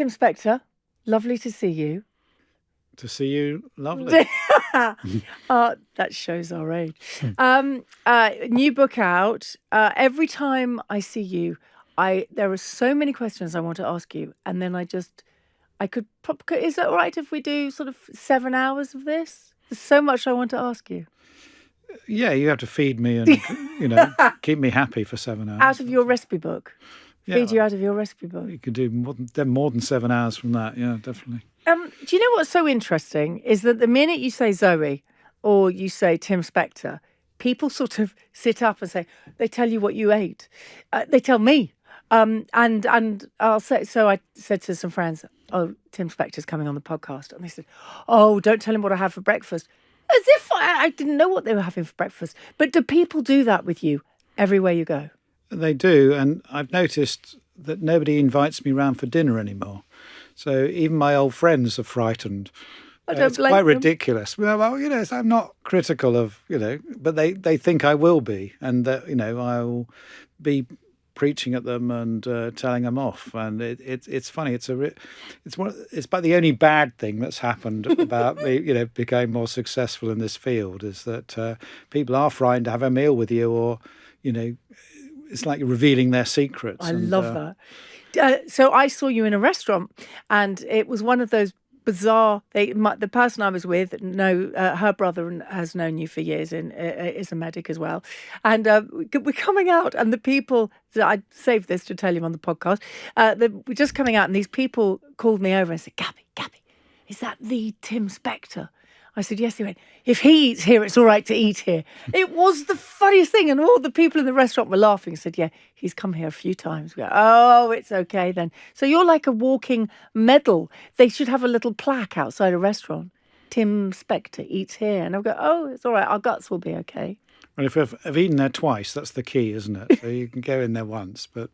Tim Spector. Lovely to see you. To see you, lovely. That shows our age. New book out. Every time I see you, there are so many questions I want to ask you, and then is that all right if we do sort of 7 hours of this? There's so much I want to ask you. Yeah, you have to feed me and keep me happy for 7 hours. Out of your recipe book. Feed you out of your recipe book. You could do more than 7 hours from that. Yeah, definitely. Do you know what's so interesting is that the minute you say Zoe or you say Tim Spector, people sort of sit up and say, they tell you what you ate. They tell me. And I'll say, so I said to some friends, oh, Tim Spector's coming on the podcast. And they said, oh, don't tell him what I had for breakfast. As if I didn't know what they were having for breakfast. But do people do that with you everywhere you go? They do. And I've noticed that nobody invites me round for dinner anymore. So even my old friends are frightened. It's quite ridiculous. Well, I'm not critical of, but they think I will be, and that, I will be preaching at them and telling them off. And it's funny. It's about the only bad thing that's happened about me, becoming more successful in this field is that people are frightened to have a meal with you, or, it's like you're revealing their secrets. I love that. So I saw you in a restaurant, and it was one of those bizarre. The person I was with, her brother has known you for years and is a medic as well. And we're coming out, and the people. I saved this to tell you on the podcast. We're just coming out, and these people called me over and said, "Gaby, is that the Tim Spector?" I said, yes. He went, if he eats here, it's all right to eat here. It was the funniest thing. And all the people in the restaurant were laughing. I said, yeah, he's come here a few times. We go, oh, it's okay then. So you're like a walking medal. They should have a little plaque outside a restaurant. Tim Spector eats here. And I'll go, oh, it's all right. Our guts will be okay. Well, if I've eaten there twice, that's the key, isn't it? So you can go in there once, but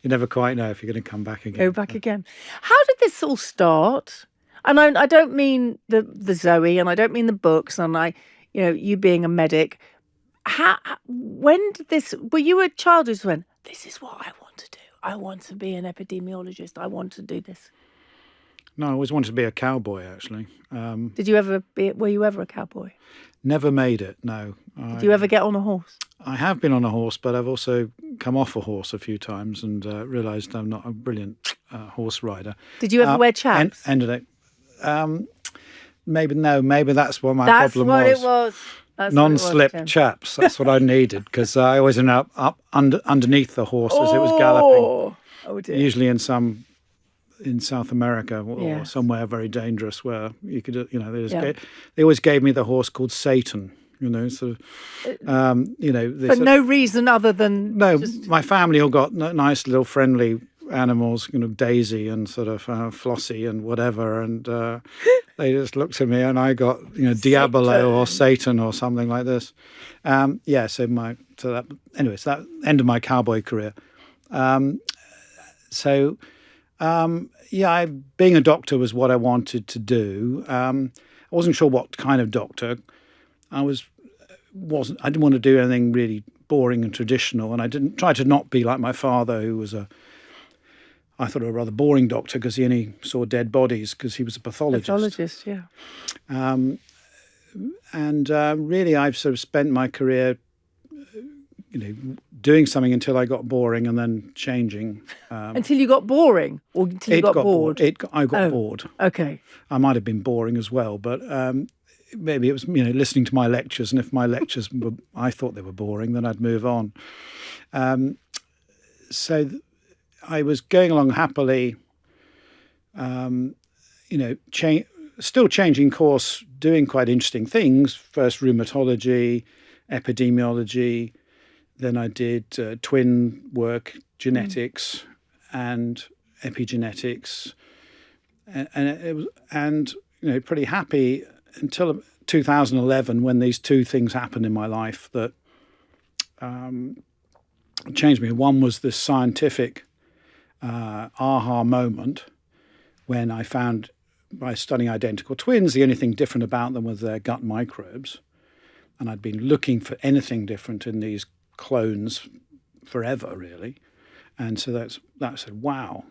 you never quite know if you're going to come back again. Go back again. How did this all start? And I don't mean the Zoe, and I don't mean the books, and you being a medic. When did this? Were you a child who went, this is what I want to do. I want to be an epidemiologist. I want to do this. No, I always wanted to be a cowboy, actually. Did you ever were you ever a cowboy? Never made it, no. Did you ever get on a horse? I have been on a horse, but I've also come off a horse a few times and realised I'm not a brilliant horse rider. Did you ever wear chaps? Ended it. Maybe that's what my problem was. That's what it was. Non-slip chaps. That's what I needed, because I always ended up underneath the horse as it was galloping. Oh dear. Usually in South America or somewhere very dangerous where you could, they always gave me the horse called Satan. For no reason other than my family all got nice little friendly animals, Daisy and sort of Flossie and whatever, and they just looked at me, and I got Diabolo or Satan or something like this. So that ended my cowboy career. Being a doctor was what I wanted to do. I wasn't sure what kind of doctor. I didn't want to do anything really boring and traditional, and I didn't try to not be like my father, who was I thought a rather boring doctor because he only saw dead bodies because he was a pathologist. Pathologist, yeah. Really, I've sort of spent my career, doing something until I got boring and then changing. Until you got boring, or until you got bored? I got bored. Okay. I might have been boring as well, but maybe it was listening to my lectures, and if my lectures I thought they were boring, then I'd move on. I was going along happily, still changing course, doing quite interesting things. First rheumatology, epidemiology, then I did twin work, genetics and epigenetics, and pretty happy until 2011 when these two things happened in my life that changed me. One was this scientific aha moment when I found, by studying identical twins, the only thing different about them was their gut microbes. And I'd been looking for anything different in these clones forever, really. And so that said, wow,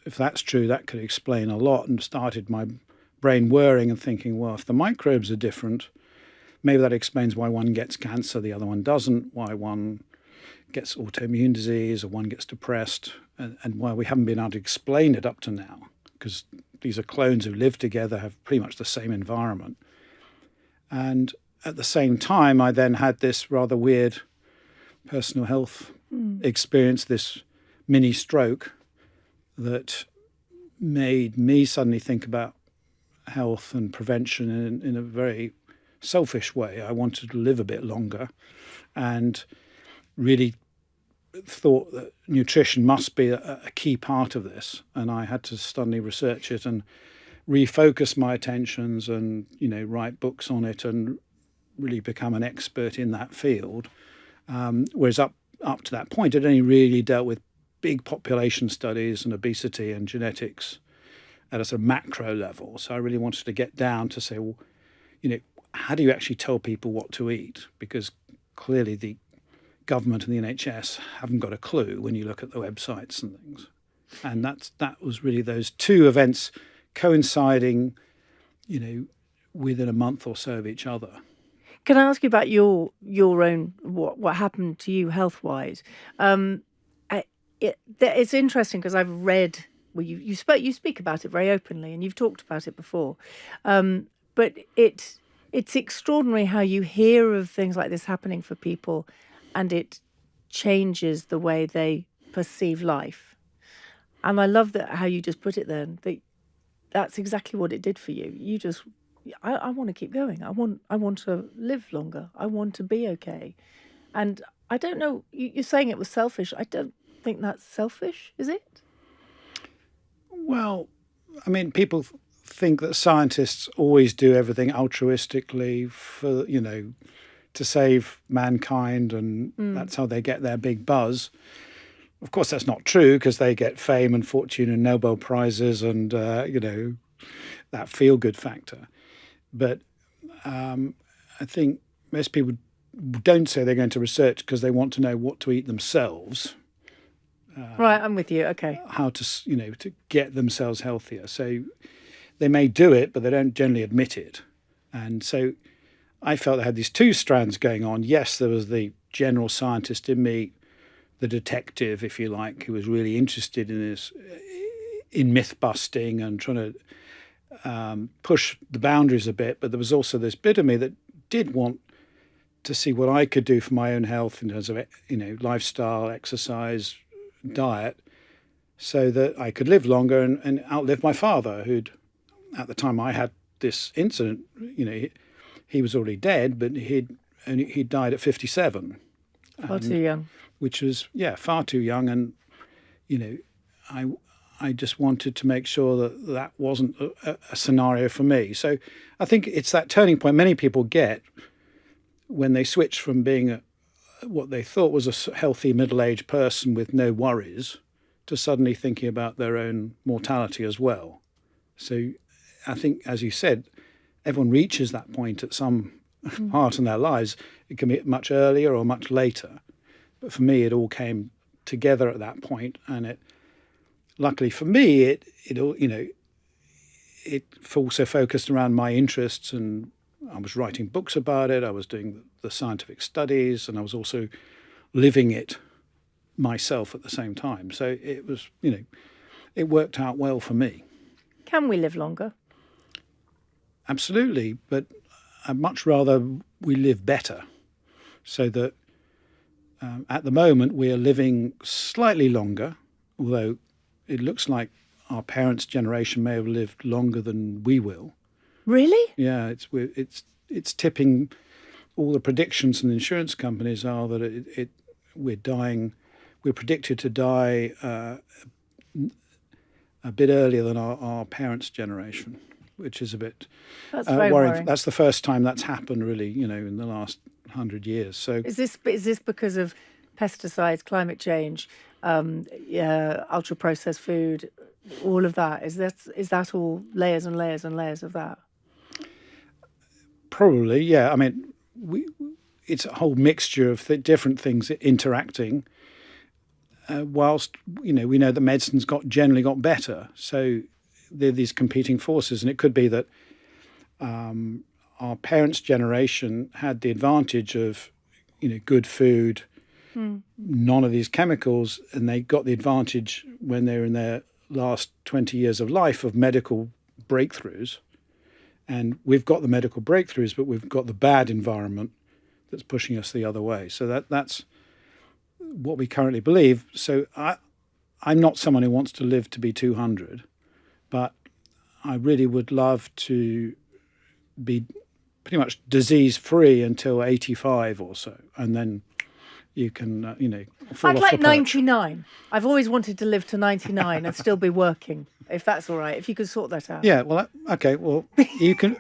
if that's true, that could explain a lot, and started my brain whirring and thinking, well, if the microbes are different, maybe that explains why one gets cancer, the other one doesn't, why one gets autoimmune disease or one gets depressed, and why we haven't been able to explain it up to now, because these are clones who live together, have pretty much the same environment. And at the same time, I then had this rather weird personal health experience, this mini stroke that made me suddenly think about health and prevention in a very selfish way. I wanted to live a bit longer and really thought that nutrition must be a key part of this. And I had to suddenly research it and refocus my attentions and, write books on it and really become an expert in that field. Whereas up to that point, I'd only really dealt with big population studies and obesity and genetics at a sort of macro level. So I really wanted to get down to say, well, how do you actually tell people what to eat? Because clearly the government and the NHS haven't got a clue when you look at the websites and things. And that was really those two events coinciding, within a month or so of each other. Can I ask you about your own what happened to you health-wise? It's interesting because I've read. Well, you speak about it very openly, and you've talked about it before. But it's extraordinary how you hear of things like this happening for people, and it changes the way they perceive life. And I love how you just put it there. That's exactly what it did for you. You just, I want to keep going. I want to live longer. I want to be okay. And I don't know, you're saying it was selfish. I don't think that's selfish, is it? Well, I mean, people think that scientists always do everything altruistically for, to save mankind, and that's how they get their big buzz. Of course, that's not true, because they get fame and fortune and Nobel Prizes and, that feel-good factor. But I think most people don't say they're going to research because they want to know what to eat themselves. Right, I'm with you. Okay. How to, to get themselves healthier. So they may do it, but they don't generally admit it. And so I felt I had these two strands going on. Yes, there was the general scientist in me, the detective, if you like, who was really interested in this, in myth busting and trying to push the boundaries a bit. But there was also this bit of me that did want to see what I could do for my own health in terms of, lifestyle, exercise, diet, so that I could live longer and outlive my father, who'd, at the time I had this incident, he was already dead, but he died at 57. Far too young. Which was, far too young. And, I just wanted to make sure that wasn't a scenario for me. So I think it's that turning point many people get when they switch from being what they thought was a healthy middle-aged person with no worries to suddenly thinking about their own mortality as well. So I think, as you said, everyone reaches that point at some part in their lives. It can be much earlier or much later. But for me, it all came together at that point, and it, luckily for me, it also focused around my interests, and I was writing books about it. I was doing the scientific studies, and I was also living it myself at the same time. So it was, it worked out well for me. Can we live longer? Absolutely, but I'd much rather we live better, so that at the moment we are living slightly longer, although it looks like our parents' generation may have lived longer than we will. Really? Yeah, it's tipping. All the predictions from the insurance companies are that we're dying. We're predicted to die a bit earlier than our parents' generation, which is a bit worrying. That's the first time that's happened, really, in the last 100 years. So is this because of pesticides, climate change, ultra processed food, all of that? Is that all layers and layers and layers of that? Probably, yeah. I mean, it's a whole mixture of different things interacting. whilst, we know that medicine's generally got better. So there are these competing forces, and it could be that our parents' generation had the advantage of, good food, none of these chemicals, and they got the advantage when they were in their last 20 years of life of medical breakthroughs. And we've got the medical breakthroughs, but we've got the bad environment that's pushing us the other way. So that's what we currently believe. So I'm not someone who wants to live to be 200, but I really would love to be pretty much disease-free until 85 or so, and then you can, fall I'd off like the perch. 99. I've always wanted to live to 99 and still be working, if that's all right, if you could sort that out. Yeah, well, okay, well, you can.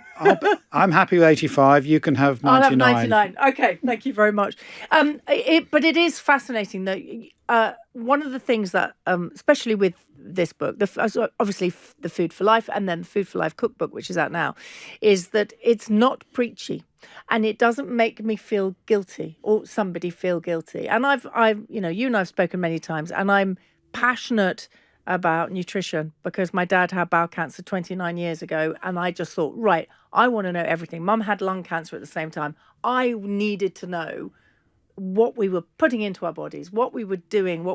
I'm happy with 85. You can have 99. I'll have 99. Okay, thank you very much. But it is fascinating that one of the things that, especially with this book, obviously the Food for Life and then the Food for Life cookbook, which is out now, is that it's not preachy. And it doesn't make me feel guilty or somebody feel guilty. And you and I've spoken many times, and I'm passionate about nutrition because my dad had bowel cancer 29 years ago. And I just thought, right, I want to know everything. Mum had lung cancer at the same time. I needed to know what we were putting into our bodies, what we were doing,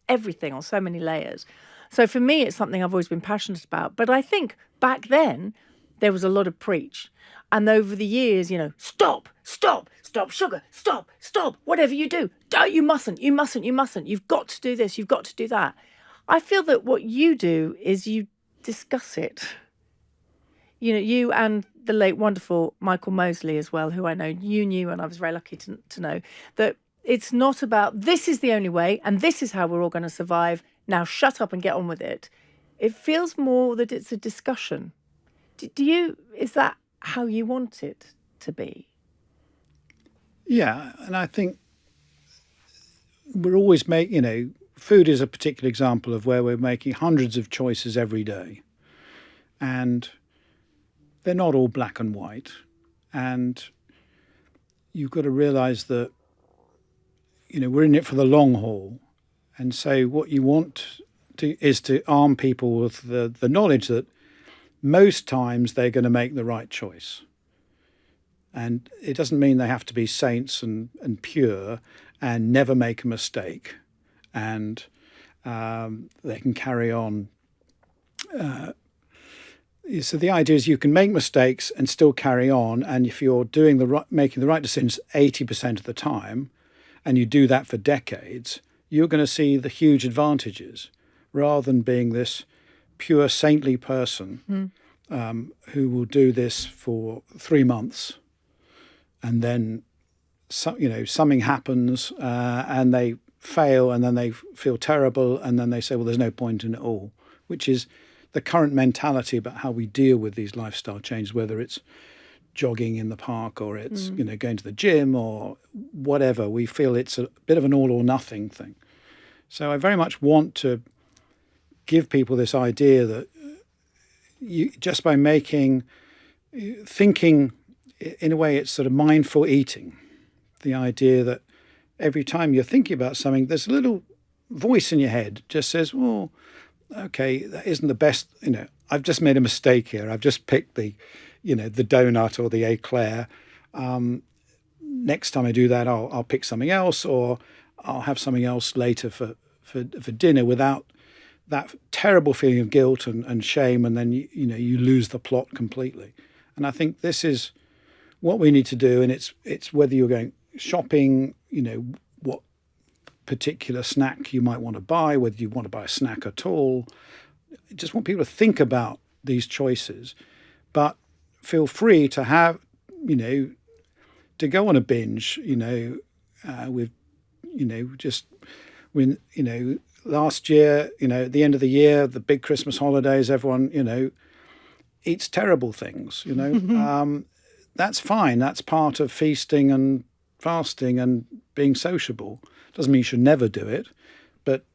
everything on so many layers. So for me, it's something I've always been passionate about. But I think back then there was a lot of preach. And over the years, stop sugar, stop, whatever you do. You mustn't. You've got to do this, you've got to do that. I feel that what you do is you discuss it. You and the late, wonderful Michael Mosley as well, who I know you knew, and I was very lucky to know, that it's not about this is the only way and this is how we're all going to survive. Now shut up and get on with it. It feels more that it's a discussion. Is that how you want it to be? Yeah, and I think we're always food is a particular example of where we're making hundreds of choices every day. And they're not all black and white. And you've got to realise that, we're in it for the long haul. And so what you want is to arm people with the knowledge that most times they're going to make the right choice. And it doesn't mean they have to be saints and pure and never make a mistake. And they can carry on. So the idea is you can make mistakes and still carry on. And if you're making the right decisions 80% of the time, and you do that for decades, you're going to see the huge advantages, rather than being this pure saintly person who will do this for 3 months, and then something happens and they fail, and then they feel terrible, and then they say, well, there's no point in it all, which is the current mentality about how we deal with these lifestyle changes, whether it's jogging in the park or it's going to the gym or whatever. We feel it's a bit of an all or nothing thing. So I very much want to give people this idea that you just by thinking in a way, it's sort of mindful eating. The idea that every time you're thinking about something, there's a little voice in your head just says, well, okay, that isn't the best, I've just made a mistake here. I've just picked the donut or the eclair. Next time I do that, I'll pick something else, or I'll have something else later for dinner, without that terrible feeling of guilt and shame, and then you lose the plot completely. And I think this is what we need to do, and it's whether you're going shopping, what particular snack you might want to buy, whether you want to buy a snack at all. I just want people to think about these choices, but feel free to have, to go on a binge, with, just when, last year, at the end of the year, the big Christmas holidays, everyone, eats terrible things, that's fine. That's part of feasting and fasting and being sociable. Doesn't mean you should never do it, but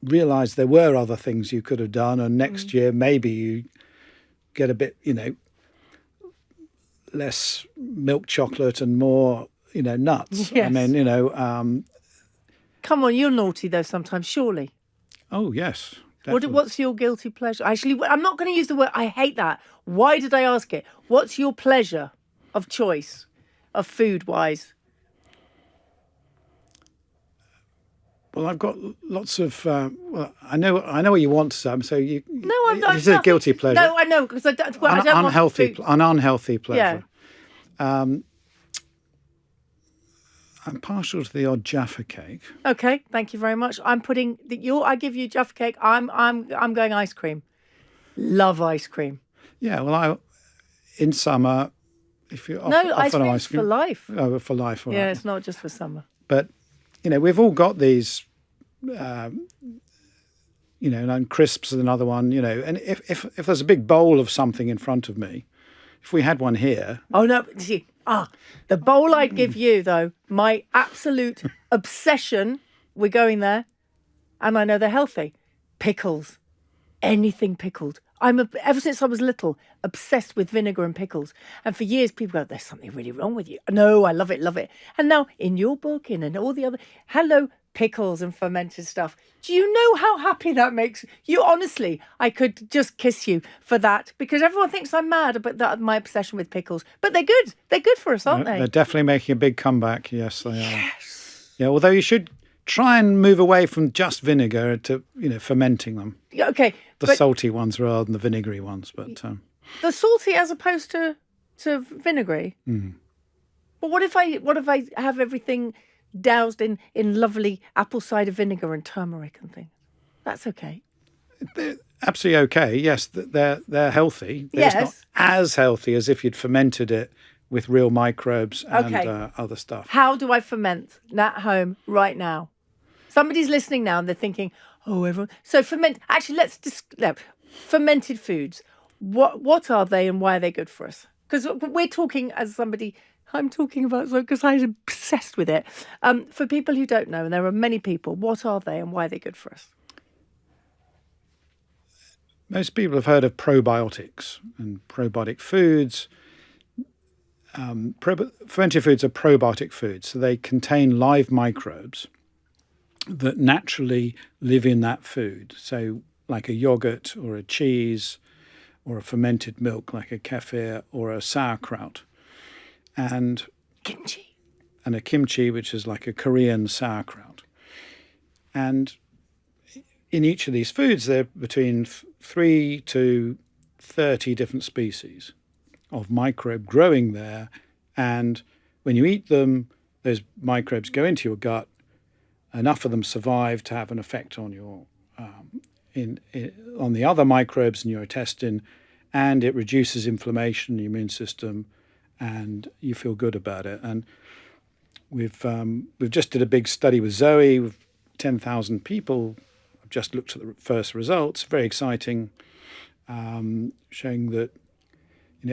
realise there were other things you could have done, and next year maybe you get a bit, less milk chocolate and more, nuts. Yes. I mean, Come on, you're naughty though sometimes, surely. Oh, yes. Definitely. What's your guilty pleasure? Actually, I'm not going to use the word. I hate that. Why did I ask it? What's your pleasure of choice, of food-wise? Well, I've got lots of. Well, I know what you want, Sam. So you. No, I'm not. This is a guilty pleasure. No, I know because I don't want food. An unhealthy pleasure. Yeah. I'm partial to the odd Jaffa cake. Okay, thank you very much. I'm putting I give you Jaffa cake. I'm going ice cream. Love ice cream. Yeah, well, in summer, if you ice cream for life. Oh, for life. All yeah, right. It's not just for summer. But we've all got these. And crisps is another one. And if there's a big bowl of something in front of me, if we had one here. Oh no! See. The bowl I'd give you, though, my absolute obsession, we're going there, and I know they're healthy, pickles, anything pickled. Ever since I was little, obsessed with vinegar and pickles. And for years, people go, there's something really wrong with you. No, I love it, love it. And now, in your book, and all the other, pickles and fermented stuff. Do you know how happy that makes you? Honestly, I could just kiss you for that because everyone thinks I'm mad about my obsession with pickles. But they're good. They're good for us, aren't they? They're definitely making a big comeback. Yes, they are. Yes. Yeah, although you should try and move away from just vinegar to, fermenting them. Okay. The salty ones rather than the vinegary ones. But the salty as opposed to vinegary? Mm. But what if I have everything doused in lovely apple cider vinegar and turmeric and things? That's okay. They're absolutely okay. Yes, they're healthy. Yes. It's not as healthy as if you'd fermented it with real microbes and other stuff. How do I ferment at home right now? Somebody's listening now and they're thinking, oh, everyone. So actually, fermented foods. What are they and why are they good for us? Because we're talking as somebody. I'm talking about because I'm obsessed with it. For people who don't know, and there are many people, what are they and why are they good for us? Most people have heard of probiotics and probiotic foods. Fermented foods are probiotic foods, so they contain live microbes that naturally live in that food. So like a yogurt or a cheese or a fermented milk like a kefir or a sauerkraut. And kimchi. And a kimchi, which is like a Korean sauerkraut. And in each of these foods, there are between 3 to 30 different species of microbe growing there. And when you eat them, those microbes go into your gut. Enough of them survive to have an effect on your on the other microbes in your intestine, and it reduces inflammation in the immune system, and you feel good about it. And we've just did a big study with Zoe with 10,000 people. I've just looked at the first results. Very exciting, showing that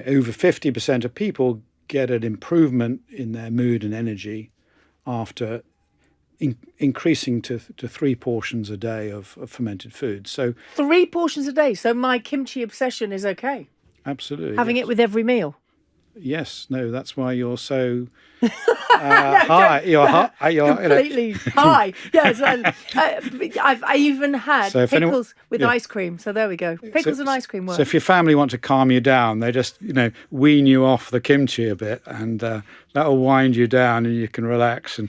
over 50% of people get an improvement in their mood and energy after increasing to 3 portions a day of fermented foods. So 3 portions a day. So my kimchi obsession is okay. Absolutely. Having it with every meal. Yes, no, that's why you're so high. You're completely high. Yes, I even had pickles with ice cream. So there we go. Pickles and ice cream work. So if your family want to calm you down, they just wean you off the kimchi a bit, and that'll wind you down, and you can relax and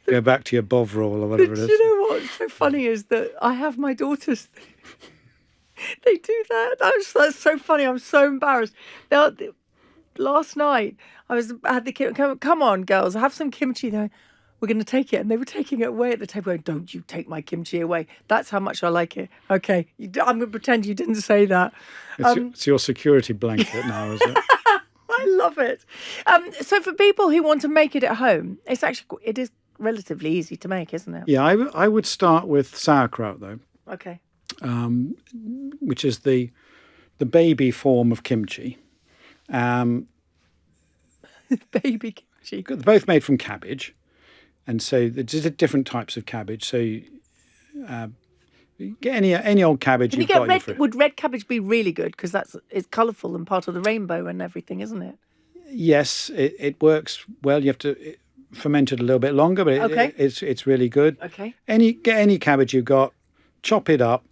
go back to your bovril or whatever it is. You know what's so funny is that I have my daughters. They do that. That's so funny. I'm so embarrassed. Last night, I had the kimchi. Come on, girls, have some kimchi. We're going to take it. And they were taking it away at the table going, don't you take my kimchi away. That's how much I like it. Okay, I'm going to pretend you didn't say that. It's your security blanket now, is it? I love it. So for people who want to make it at home, it is relatively easy to make, isn't it? Yeah, I would start with sauerkraut, though. Okay. Which is the baby form of kimchi. Baby kimchi. They're both made from cabbage, and so there's different types of cabbage. So you get any old cabbage you've got. Would red cabbage be really good because it's colourful and part of the rainbow and everything, isn't it? Yes, it works well. You have to fermented a little bit longer, but Okay. it's really good. Okay. Get any cabbage you've got, chop it up,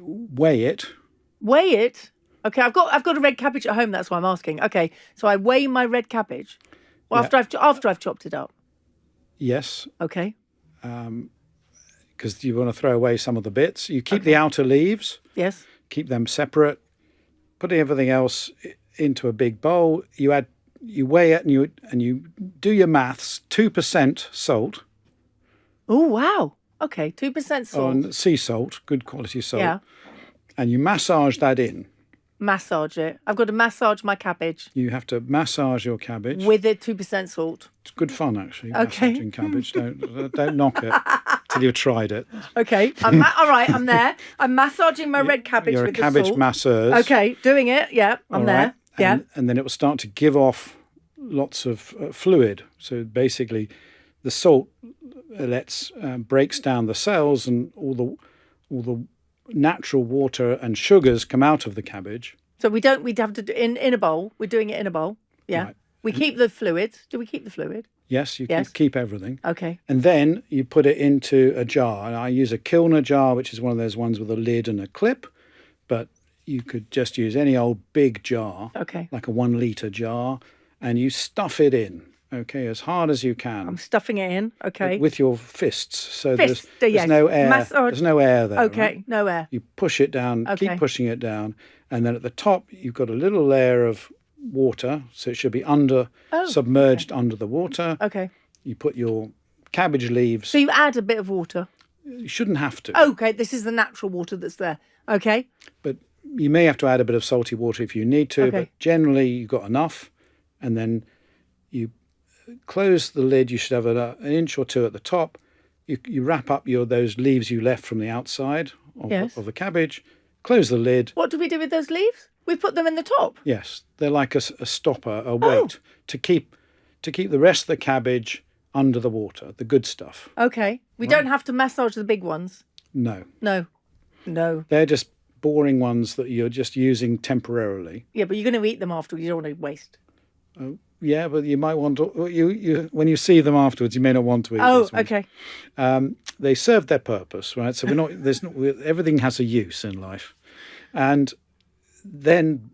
weigh it. Weigh it. Okay, I've got a red cabbage at home. That's why I'm asking. Okay, so I weigh my red cabbage. Well, Yeah. after I've chopped it up. Yes, Okay. because you want to throw away some of the bits. You keep the outer leaves, Yes. keep them separate. Put everything else into a big bowl. You weigh it, and you do your maths. 2% salt. Oh wow. Okay, 2% salt. On sea salt, good quality salt. Yeah. And you massage that in. Massage it. I've got to massage my cabbage You have to massage your cabbage. with it 2% salt. It's good fun, actually. Okay. Massaging cabbage. Don't knock it till you've tried it. Okay. All right. I'm there. I'm massaging my red cabbage You're with a cabbage the salt. masseuse. Okay, doing it. Yeah, I'm all there. right? Yeah. And then it will start to give off lots of fluid. So basically, the salt breaks down the cells, and all the natural water and sugars come out of the cabbage. So we'd have to do in a bowl. We're doing it in a bowl. Yeah. Right. We keep the fluid. Do we keep the fluid? Yes, you Yes. keep everything. Okay. And then you put it into a jar. And I use a Kilner jar, which is one of those ones with a lid and a clip. But you could just use any old big jar, Okay. like a 1 litre jar, and you stuff it in, okay, as hard as you can. I'm stuffing it in. Okay. With your fists. So Fist, there's yes. no air. Massage. There's no air there. Okay. Right? No air. You push it down, Okay. keep pushing it down, and then at the top you've got a little layer of water, so it should be submerged under the water. Okay. You put your cabbage leaves. So you add a bit of water. You shouldn't have to, Okay. This is the natural water that's there. Okay. but you may have to add a bit of salty water if you need to. Okay. But generally you've got enough, and then you close the lid. You should have an inch or two at the top. You wrap up those leaves you left from the outside Yes. of the cabbage. Close the lid. What do we do with those leaves? We put them in the top. Yes, they're like a stopper, a weight to keep the rest of the cabbage under the water, the good stuff. Okay. We don't have to massage the big ones. No, No. No. they're just boring ones that you're just using temporarily. Yeah, but you're going to eat them afterwards. You don't want to waste. Yeah, but you might want to. You when you see them afterwards, you may not want to eat. Oh, these ones. okay. They serve their purpose, right? So everything has a use in life, and then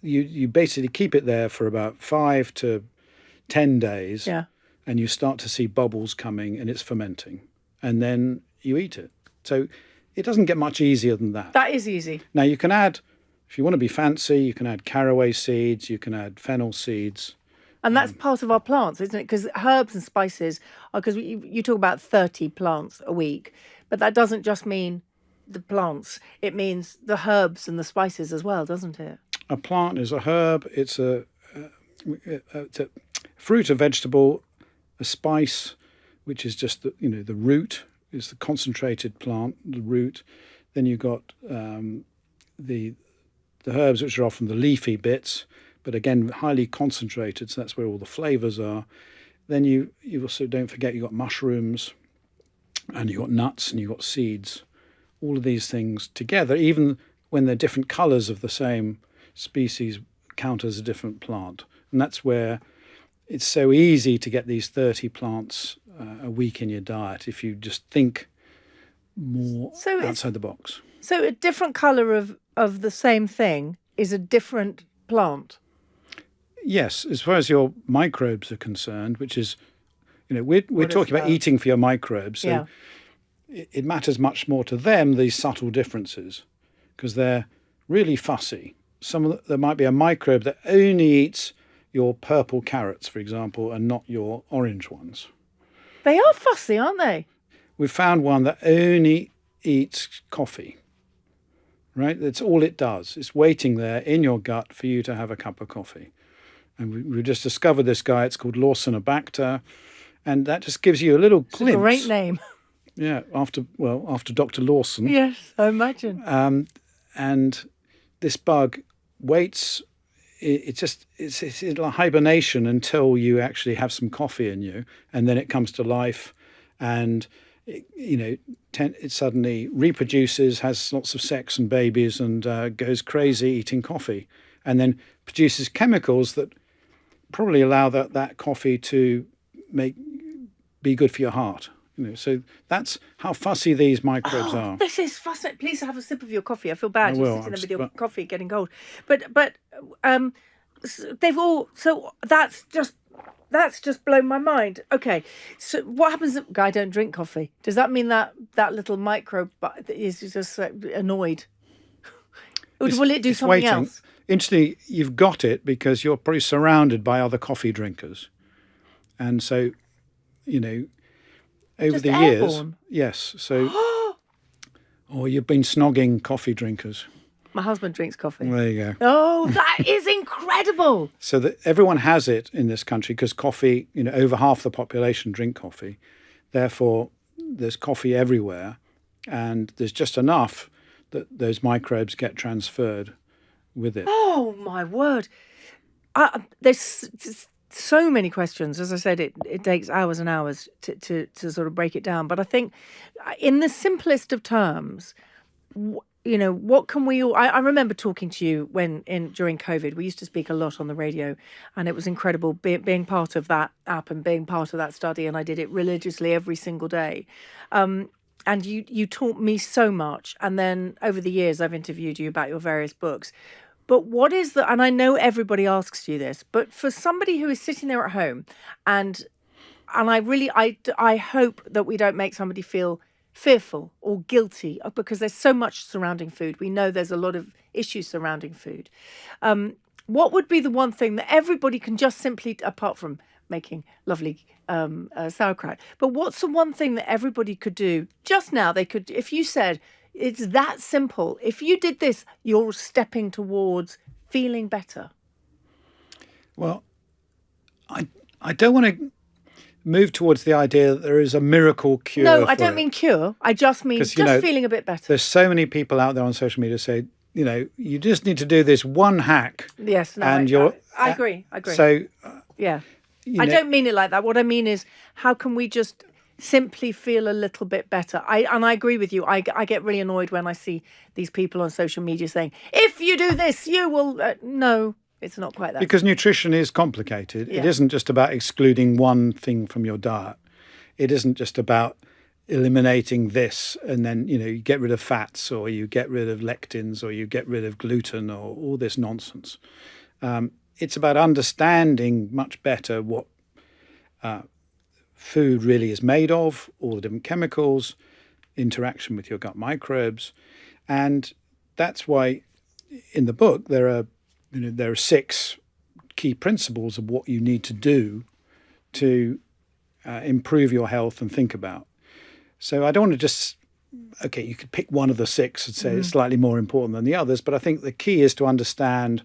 you basically keep it there for about 5 to 10 days. Yeah. And you start to see bubbles coming, and it's fermenting, and then you eat it. So it doesn't get much easier than that. That is easy. Now you can add, if you want to be fancy, you can add caraway seeds, you can add fennel seeds. And that's part of our plants, isn't it? Because herbs and spices, because you talk about 30 plants a week, but that doesn't just mean the plants. It means the herbs and the spices as well, doesn't it? A plant is a herb. It's a fruit, a vegetable, a spice, which is just the root, is the concentrated plant, the root. Then you've got the herbs, which are often the leafy bits, but again highly concentrated, so that's where all the flavours are. Then you also, don't forget, you've got mushrooms, and you've got nuts, and you've got seeds. All of these things together, even when they're different colours of the same species, count as a different plant. And that's where it's so easy to get these 30 plants a week in your diet if you just think more outside the box. So a different colour of the same thing is a different plant. Yes, as far as your microbes are concerned, which is, we're talking about that? eating for your microbes. So Yeah. it matters much more to them, these subtle differences, because they're really fussy. There might be a microbe that only eats your purple carrots, for example, and not your orange ones. They are fussy, aren't they? We've found one that only eats coffee, right? That's all it does. It's waiting there in your gut for you to have a cup of coffee. And we just discovered this guy. It's called Lawsonobacter. And that just gives you a little glimpse. It's a great name. Yeah, after Dr. Lawson. Yes, I imagine. And this bug waits. It's in hibernation until you actually have some coffee in you, and then it comes to life, and it suddenly reproduces, has lots of sex and babies, and goes crazy eating coffee, and then produces chemicals that probably allow that coffee to be good for your heart. So that's how fussy these microbes are. This is fascinating. Please have a sip of your coffee. I feel bad. You're sitting there with your coffee getting cold. But they've all. So that's just blown my mind. Okay, so what happens? I don't drink coffee. Does that mean that little microbe is just annoyed? Or will it do something else? Interestingly, you've got it because you're probably surrounded by other coffee drinkers, and so over just the airborne. years, yes. So, or you've been snogging coffee drinkers. My husband drinks coffee. There you go. Oh, that is incredible. So that everyone has it in this country because coffee, over half the population drink coffee. Therefore, there's coffee everywhere, and there's just enough that those microbes get transferred with it. Oh, my word. There's so many questions. As I said, it takes hours and hours to sort of break it down. But I think in the simplest of terms, what can we all... I remember talking to you during COVID. We used to speak a lot on the radio, and it was incredible being part of that app and being part of that study, and I did it religiously every single day. And you taught me so much. And then over the years, I've interviewed you about your various books. But what is and I know everybody asks you this, but for somebody who is sitting there at home, and I hope that we don't make somebody feel fearful or guilty because there's so much surrounding food. We know there's a lot of issues surrounding food. What would be the one thing that everybody can just simply, apart from making lovely sauerkraut, but what's the one thing that everybody could do just now? They could, if you said, it's that simple. If you did this, you're stepping towards feeling better. Well, I don't want to move towards the idea that there is a miracle cure. No, I don't mean cure. I just mean just feeling a bit better. There's so many people out there on social media say, you just need to do this one hack. Yes, no, and I agree. So, yeah. I don't mean it like that. What I mean is, how can we just simply feel a little bit better? I agree with you. I get really annoyed when I see these people on social media saying, if you do this, you will... no, it's not quite that. Because nutrition is complicated. Yeah. It isn't just about excluding one thing from your diet. It isn't just about eliminating this and then, you get rid of fats, or you get rid of lectins, or you get rid of gluten, or all this nonsense. It's about understanding much better what food really is made of, all the different chemicals, interaction with your gut microbes. And that's why in the book there are 6 key principles of what you need to do to improve your health and think about. So I don't want to just, you could pick one of the 6 and say it's slightly more important than the others, but I think the key is to understand,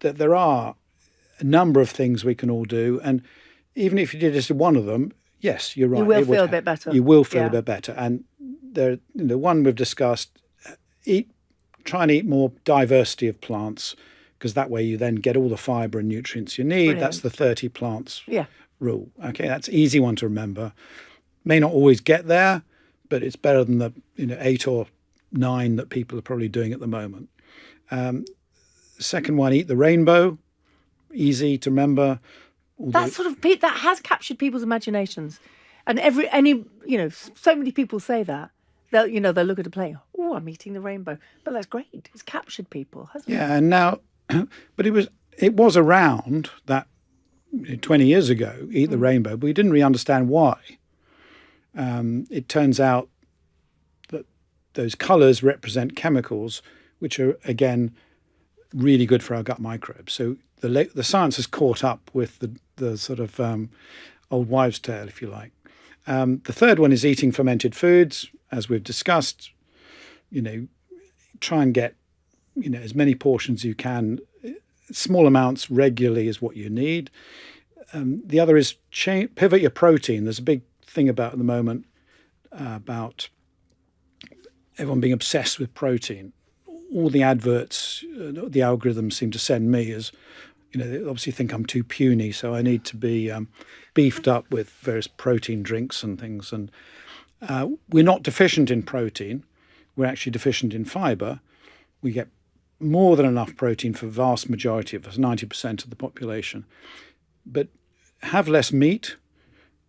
that there are a number of things we can all do. And even if you did just one of them, yes, you're right. You will feel a bit better. You will feel a bit better. And the one we've discussed, try and eat more diversity of plants, because that way you then get all the fibre and nutrients you need. Brilliant. That's the 30 plants rule. Okay, that's an easy one to remember. May not always get there, but it's better than the 8 or 9 that people are probably doing at the moment. Second one, eat the rainbow. Easy to remember. That has captured people's imaginations, and so many people say that they'll look at a plate. Oh, I'm eating the rainbow, but that's great. It's captured people, hasn't it? Yeah, and now, but it was around that 20 years ago. Eat the rainbow, but we didn't really understand why. It turns out that those colours represent chemicals, which are again really good for our gut microbes. So the science has caught up with the sort of old wives' tale, if you like. The third one is eating fermented foods, as we've discussed. Try and get as many portions you can. Small amounts regularly is what you need. The other is pivot your protein. There's a big thing about at the moment about everyone being obsessed with protein. All the adverts, the algorithms seem to send me as, they obviously think I'm too puny, so I need to be beefed up with various protein drinks and things. And we're not deficient in protein. We're actually deficient in fibre. We get more than enough protein for the vast majority of us, 90% of the population. But have less meat,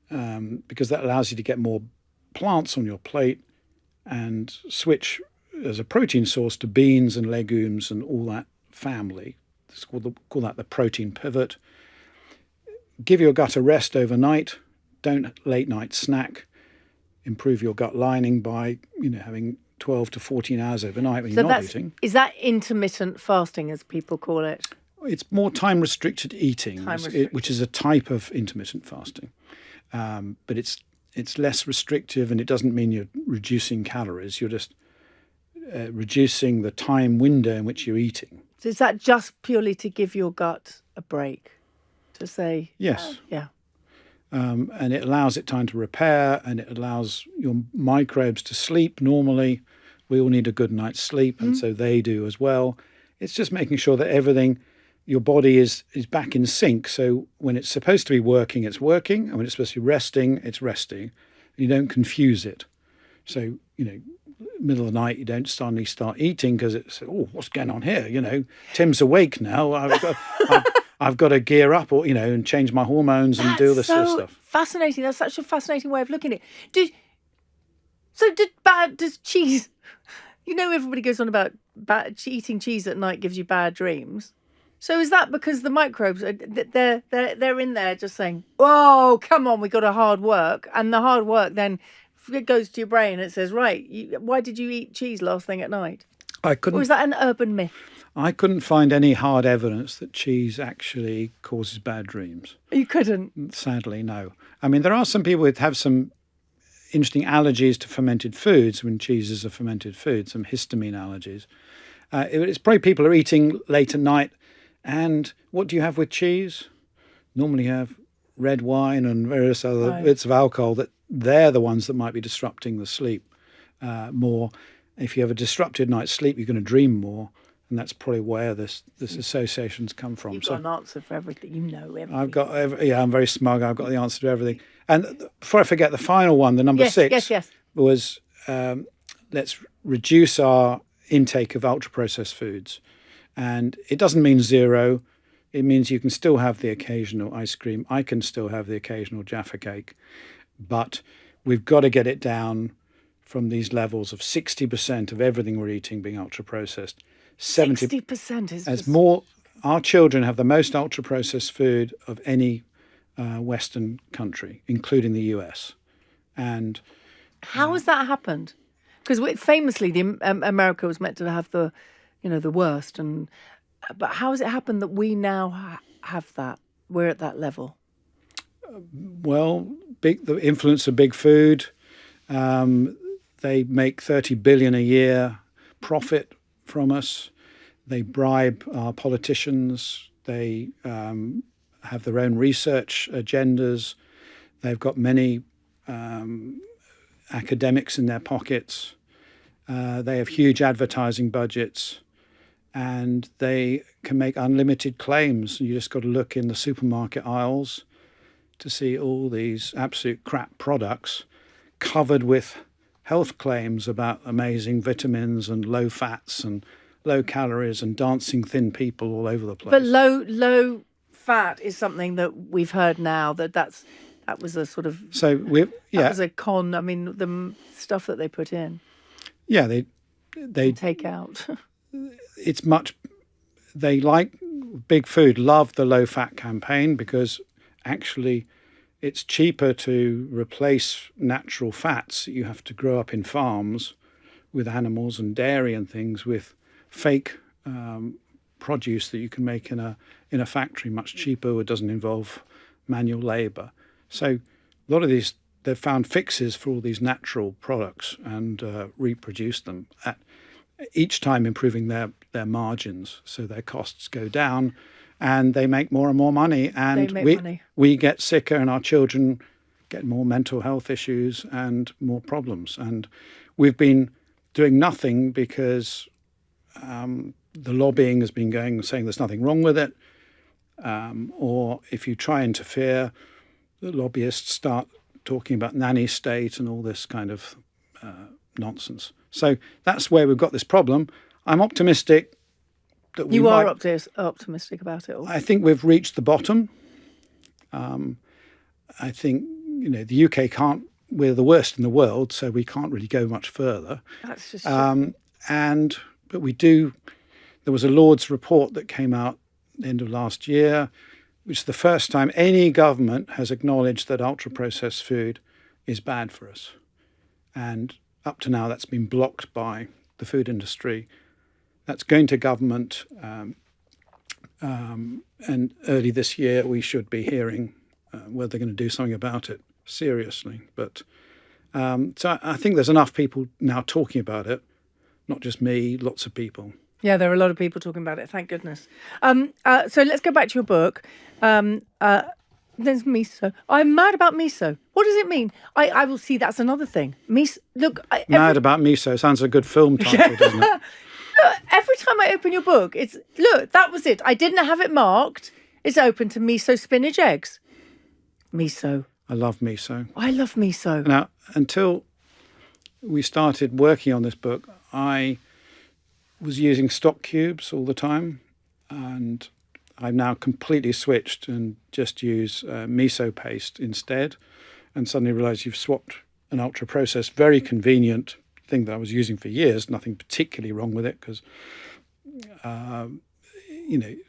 because that allows you to get more plants on your plate, and switch as a protein source to beans and legumes and all that family. Call that the protein pivot. Give your gut a rest overnight. Don't late night snack. Improve your gut lining by having 12 to 14 hours overnight when you're not eating. Is that intermittent fasting, as people call it? It's more time restricted eating, which is a type of intermittent fasting, but it's less restrictive, and it doesn't mean you're reducing calories. You're just reducing the time window in which you're eating. So is that just purely to give your gut a break? To say yes, yeah. And it allows it time to repair, and it allows your microbes to sleep normally. We all need a good night's sleep, and so they do as well. It's just making sure that everything, your body is back in sync. So when it's supposed to be working, it's working, and when it's supposed to be resting, it's resting. You don't confuse it. So, middle of the night, you don't suddenly start eating because it's, what's going on here? Tim's awake now. I've got to gear up, or and change my hormones and do all this sort of stuff. Fascinating. That's such a fascinating way of looking at it. Does cheese? Everybody goes on about eating cheese at night gives you bad dreams. So is that because the microbes they're in there just saying, "Whoa, come on, we got to hard work," and the hard work then it goes to your brain and it says, "Right, why did you eat cheese last thing at night?" Or is that an urban myth? I couldn't find any hard evidence that cheese actually causes bad dreams. You couldn't? Sadly, no. I mean, there are some people who have some interesting allergies to fermented foods when cheese is a fermented food, some histamine allergies. It's probably people who are eating late at night. And what do you have with cheese? Normally you have red wine and various other bits of alcohol. They're the ones that might be disrupting the sleep more. If you have a disrupted night's sleep, you're going to dream more. And that's probably where this associations come from. You've got an answer for everything. You know everything. I'm very smug. I've got the answer to everything. And before I forget, the final one, the number 6, was let's reduce our intake of ultra-processed foods. And it doesn't mean zero. It means you can still have the occasional ice cream. I can still have the occasional Jaffa cake. But we've got to get it down from these levels of 60% of everything we're eating being ultra-processed. 60% is as more. Our children have the most ultra-processed food of any Western country, including the US. And how has that happened? Because famously, America was meant to have the worst. But how has it happened that we now have that? We're at that level. Well, the influence of big food. They make $30 billion a year profit from us. They bribe our politicians. They have their own research agendas. They've got many academics in their pockets. They have huge advertising budgets, and they can make unlimited claims. You just got to look in the supermarket aisles to see all these absolute crap products covered with health claims about amazing vitamins and low fats and low calories and dancing thin people all over the place. But low fat is something that we've heard now that was a sort of that was a con. I mean, the stuff that they put in. Yeah, they take out. It's much. They like big food. Love the low fat campaign because actually, it's cheaper to replace natural fats that you have to grow up in farms with animals and dairy and things with fake produce that you can make in a factory much cheaper. It doesn't involve manual labour. So a lot of these, they've found fixes for all these natural products and reproduced them, at each time improving their margins, so their costs go down and they make more and more money, and we get sicker and our children get more mental health issues and more problems. And we've been doing nothing because the lobbying has been going, saying there's nothing wrong with it, or if you try and interfere, the lobbyists start talking about nanny state and all this kind of nonsense. So that's where we've got this problem. I'm optimistic that we You might... are optimistic about it all. I think we've reached the bottom. I think, the UK can't... We're the worst in the world, so we can't really go much further. That's just But we do... There was a Lord's report that came out at the end of last year, which is the first time any government has acknowledged that ultra-processed food is bad for us. And up to now, that's been blocked by the food industry. That's going to government, and early this year we should be hearing whether they're going to do something about it seriously. But so I think there's enough people now talking about it, not just me, lots of people. Yeah, there are a lot of people talking about it, thank goodness. So let's go back to your book. There's miso. I'm mad about miso. What does it mean? I will see, that's another thing. Miso, look. Mad about miso sounds like a good film title, doesn't it? Every time I open your book, that was it. I didn't have it marked. It's open to miso spinach eggs. Miso. I love miso. I love miso. Now, until we started working on this book, I was using stock cubes all the time, and I've now completely switched and just use miso paste instead, and suddenly realised you've swapped an ultra-processed, very convenient thing that I was using for years, nothing particularly wrong with it because,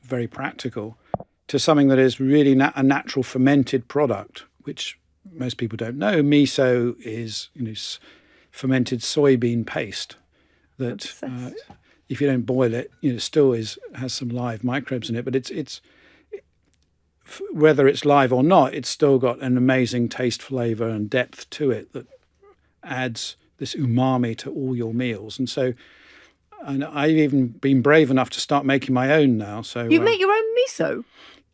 very practical, to something that is really a natural fermented product, which most people don't know. Miso is, fermented soybean paste that... if you don't boil it, still has some live microbes in it, but it's whether it's live or not, it's still got an amazing taste, flavour and depth to it that adds this umami to all your meals. And I've even been brave enough to start making my own now. So you make your own miso?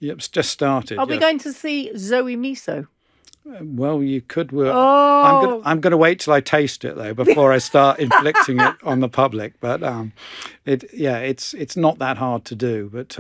Yep, it's just started. Are we going to see Zoe miso? Well, you could. I'm going to wait till I taste it though before I start inflicting it on the public. But it's not that hard to do. But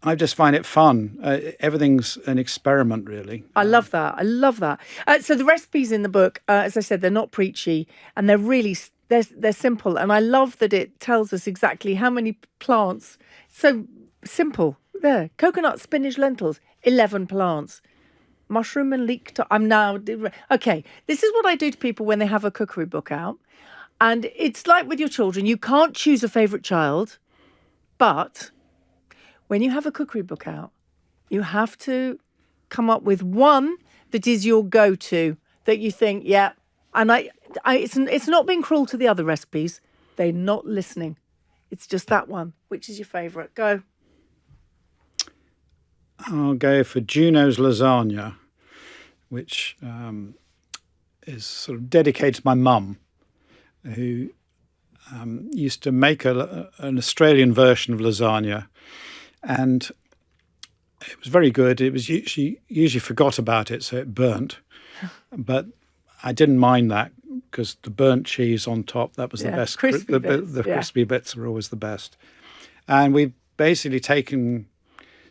I just find it fun. Everything's an experiment, really. I love that. So the recipes in the book, as I said, they're not preachy, and they're really they're simple. And I love that it tells us exactly how many plants. So simple. There, coconut, spinach, lentils, 11 plants. Mushroom and leek. Okay, this is what I do to people when they have a cookery book out. And it's like with your children, you can't choose a favourite child, but when you have a cookery book out, you have to come up with one that is your go-to, that you think, yeah, and it's not being cruel to the other recipes. They're not listening. It's just that one. Which is your favourite? Go. I'll go for Juno's lasagna, which is sort of dedicated to my mum, who used to make an Australian version of lasagna, and it was very good. She usually forgot about it, so it burnt, but I didn't mind that because the burnt cheese on top, that was the best. The crispy bits are always the best. And we've basically taken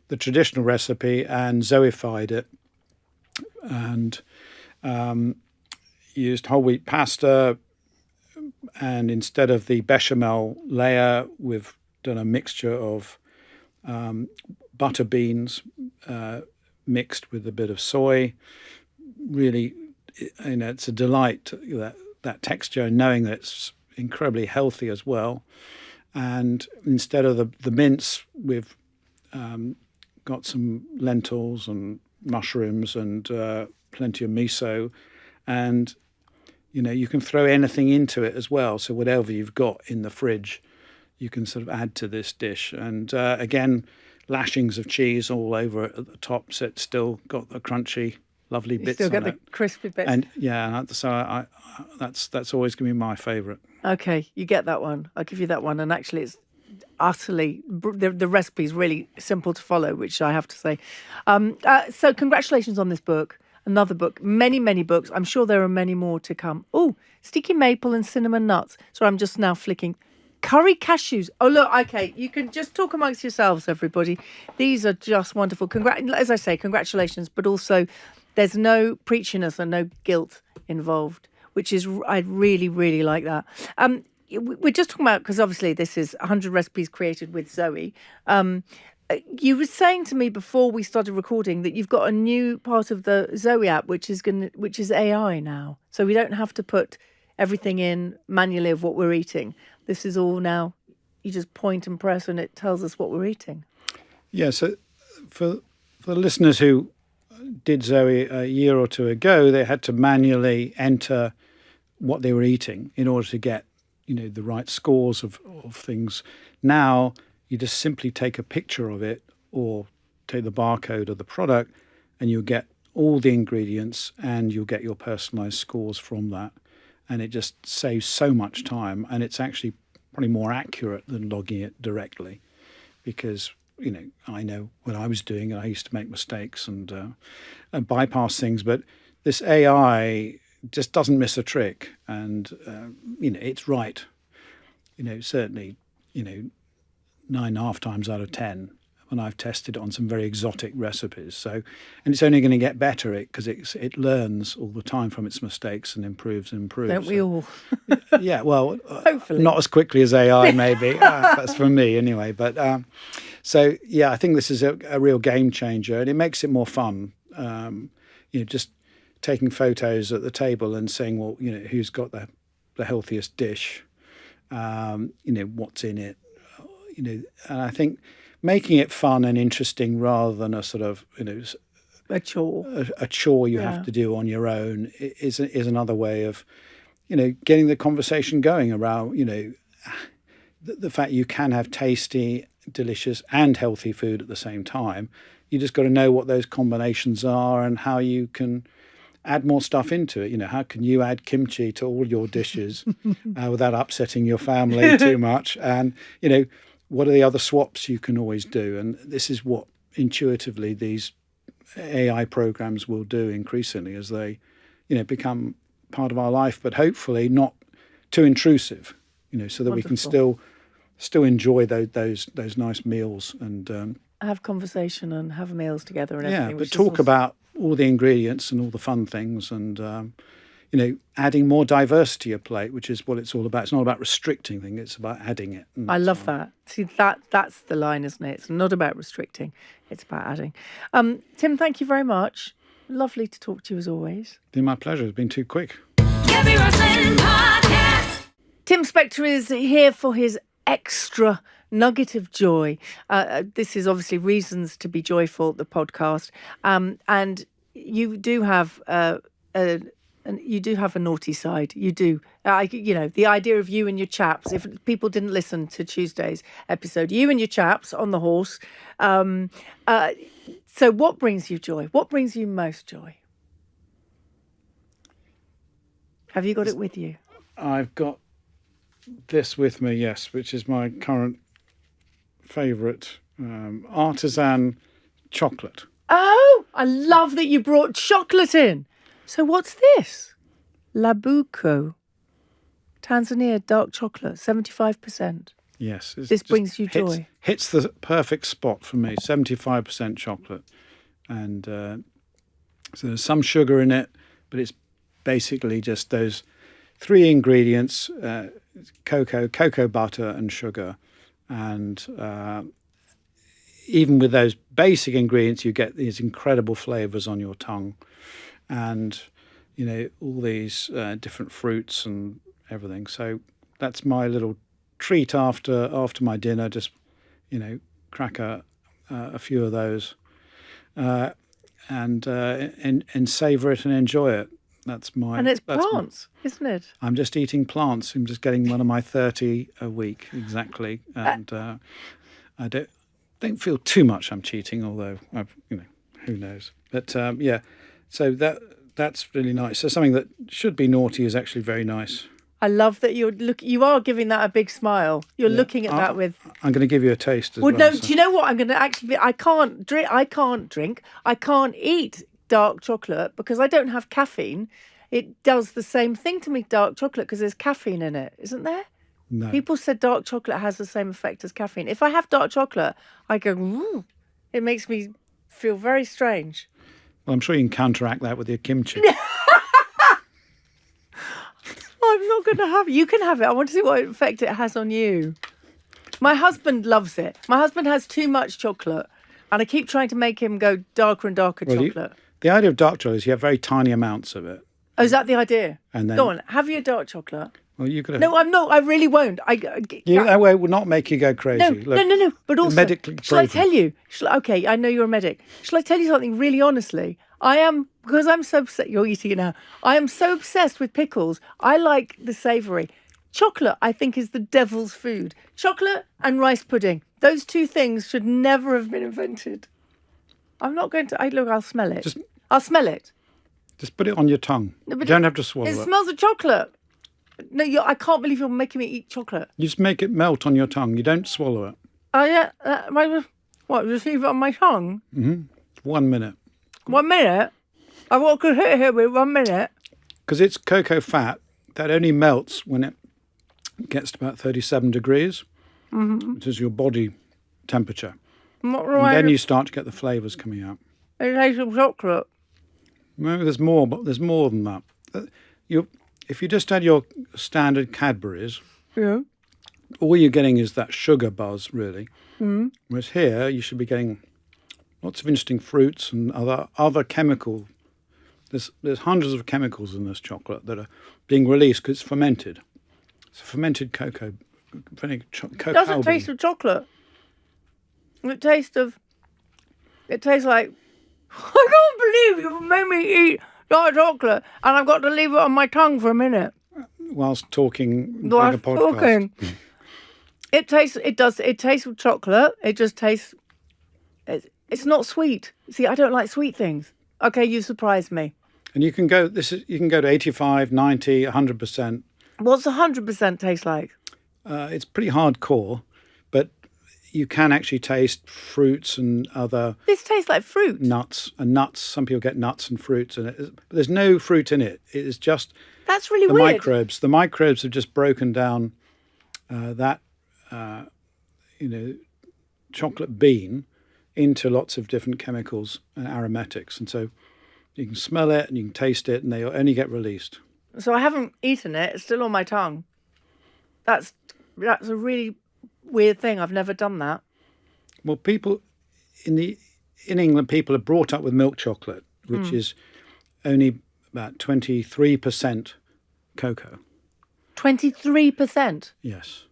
the traditional recipe and Zoified it, and used whole wheat pasta, and instead of the bechamel layer, we've done a mixture of butter beans mixed with a bit of soy. Really, it's a delight, that texture, and knowing that it's incredibly healthy as well. And instead of the mince, we've got some lentils and mushrooms and plenty of miso, and you can throw anything into it as well. So whatever you've got in the fridge, you can sort of add to this dish. And again, lashings of cheese all over it at the top, so it's still got the crunchy, lovely bits. Still got the crispy bits. And so that's always going to be my favourite. Okay, you get that one. I'll give you that one. And actually, it's utterly, the recipe is really simple to follow, which I have to say. So congratulations on this book. Another book, many, many books. I'm sure there are many more to come. Oh, sticky maple and cinnamon nuts. So I'm just now flicking. Curry cashews. Oh, look, okay. You can just talk amongst yourselves, everybody. These are just wonderful. As I say, congratulations. But also, there's no preachiness and no guilt involved, which is, I really, really like that. we're just talking about, because obviously this is 100 recipes created with Zoe. You were saying to me before we started recording that you've got a new part of the Zoe app, which is AI now. So we don't have to put everything in manually of what we're eating. This is all now. You just point and press, and it tells us what we're eating. Yeah. So for listeners who did Zoe a year or two ago, they had to manually enter what they were eating in order to get, the right scores of things. Now you just simply take a picture of it or take the barcode of the product, and you'll get all the ingredients and you'll get your personalized scores from that. And it just saves so much time, and it's actually probably more accurate than logging it directly, because I know when I was doing it, I used to make mistakes and bypass things, but this AI just doesn't miss a trick, and it's right. Certainly, 9.5 times out of 10 when I've tested it on some very exotic recipes. So, and it's only going to get better because it learns all the time from its mistakes and improves and improves. Don't we all? Yeah, well, hopefully not as quickly as AI, maybe. That's for me anyway. But so yeah, I think this is a real game changer, and it makes it more fun. Just taking photos at the table and saying, well, who's got the healthiest dish, what's in it, and I think making it fun and interesting rather than a sort of, a chore. A chore you have to do on your own is another way of, getting the conversation going around, the fact you can have tasty, delicious and healthy food at the same time. You just got to know what those combinations are and how you can add more stuff into it. How can you add kimchi to all your dishes without upsetting your family too much? And, what are the other swaps you can always do? And this is what intuitively these AI programs will do increasingly as they, become part of our life, but hopefully not too intrusive, so that Wonderful. We can still enjoy those nice meals and have conversation and have meals together and everything. Yeah, but talk about all the ingredients and all the fun things and, adding more diversity to your plate, which is what it's all about. It's not about restricting things, it's about adding it. I love that. See, that's the line, isn't it? It's not about restricting, it's about adding. Tim, thank you very much. Lovely to talk to you as always. It's been my pleasure. It's been too quick. Gaby Roslin Podcast. Tim Spector is here for his extra nugget of joy. This is obviously Reasons to be Joyful, the podcast. And you do have you do have a naughty side. You do. The idea of you and your chaps, if people didn't listen to Tuesday's episode, you and your chaps on the horse. So what brings you joy? What brings you most joy? Have you got it with you? I've got this with me, yes, which is my current favourite artisan chocolate. Oh, I love that you brought chocolate in. So what's this? Labuko, Tanzania dark chocolate, 75%. Yes. This brings you joy. Hits the perfect spot for me, 75% chocolate. And so there's some sugar in it, but it's basically just those three ingredients, cocoa butter and sugar. And even with those basic ingredients, you get these incredible flavours on your tongue. And, all these different fruits and everything. So that's my little treat after my dinner. Just, crack a few of those and savour it and enjoy it. That's my... And it's plants, isn't it? I'm just eating plants. I'm just getting one of my 30 a week, exactly. And I don't feel too much I'm cheating, although, who knows. But, so that's really nice. So something that should be naughty is actually very nice. I love that you are giving that a big smile. You're looking at that with... I'm going to give you a taste as well. No, so. Do you know what? I'm going to actually... I can't eat dark chocolate because I don't have caffeine. It does the same thing to me, dark chocolate, because there's caffeine in it, isn't there? No. People said dark chocolate has the same effect as caffeine. If I have dark chocolate, I go, ooh. It makes me feel very strange. Well, I'm sure you can counteract that with your kimchi. I'm not going to have it. You can have it. I want to see what effect it has on you. My husband loves it. My husband has too much chocolate, and I keep trying to make him go darker and darker chocolate. The idea of dark chocolate is you have very tiny amounts of it. Oh, is that the idea? And then, go on, have your dark chocolate. Well, you could have... No, I'm not. I really won't. That way it will not make you go crazy. No. But also, medically shall I proven. tell you? Okay, I know you're a medic. Shall I tell you something really honestly? I am, because I'm so obsessed. You're eating it now. I am so obsessed with pickles. I like the savoury. Chocolate, I think, is the devil's food. Chocolate and rice pudding. Those two things should never have been invented. I'm not going to... Look, I'll smell it. I'll smell it. Just put it on your tongue. No, you don't have to swallow it. It smells of chocolate. No, I can't believe you're making me eat chocolate. You just make it melt on your tongue. You don't swallow it. Oh, yeah. What, just leave it on my tongue? 1 minute. 1 minute? I walk here with 1 minute. Because it's cocoa fat that only melts when it gets to about 37 degrees, which is your body temperature. And then you start to get the flavours coming out. It tastes of chocolate. Maybe there's more, but there's more than that. If you just had your standard Cadbury's, Yeah. all you're getting is that sugar buzz, really. Whereas here, you should be getting lots of interesting fruits and other chemical. There's hundreds of chemicals in this chocolate that are being released because it's fermented. It's a fermented cocoa. It doesn't taste of chocolate. It tastes like... I can't believe you've made me eat dark chocolate and I've got to leave it on my tongue for a minute. Whilst talking, Whilst a podcast. talking. It tastes of chocolate. It just tastes... It's not sweet. See, I don't like sweet things. Okay, you surprised me. And you can go to 85, 90, 100%. What's 100% taste like? It's pretty hardcore, but you can actually taste fruits and other... This tastes like fruit. Nuts. Some people get nuts and fruits in it. But there's no fruit in it. It is just... That's really the weird. microbes. The microbes have just broken down chocolate bean into lots of different chemicals and aromatics. And so you can smell it and you can taste it and they only get released. So I haven't eaten it. It's still on my tongue. That's a really weird thing. I've never done that. Well, people in England, people are brought up with milk chocolate, which is only about 23% cocoa. 23%? Yes.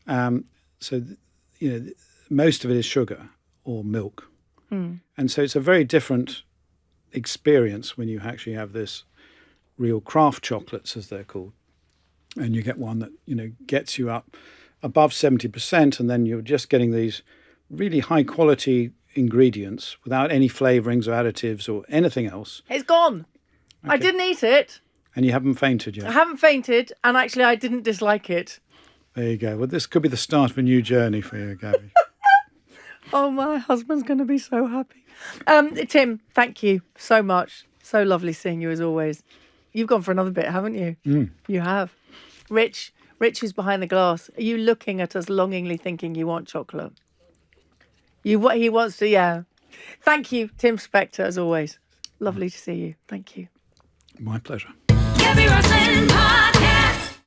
So most of it is sugar or milk. And so it's a very different experience when you actually have this real craft chocolates, as they're called. And you get one that, gets you up above 70%, and then you're just getting these really high quality ingredients without any flavourings or additives or anything else. It's gone. Okay. I didn't eat it. And you haven't fainted yet? I haven't fainted, and actually I didn't dislike it. There you go. Well, this could be the start of a new journey for you, Gaby. Oh, my husband's going to be so happy. Tim, thank you so much. So lovely seeing you as always. You've gone for another bit, haven't you? You have. Rich, who's behind the glass. Are you looking at us longingly thinking you want chocolate? He wants to, yeah. Thank you, Tim Spector, as always. Lovely to see you. Thank you. My pleasure. Gaby Roslin Podcast.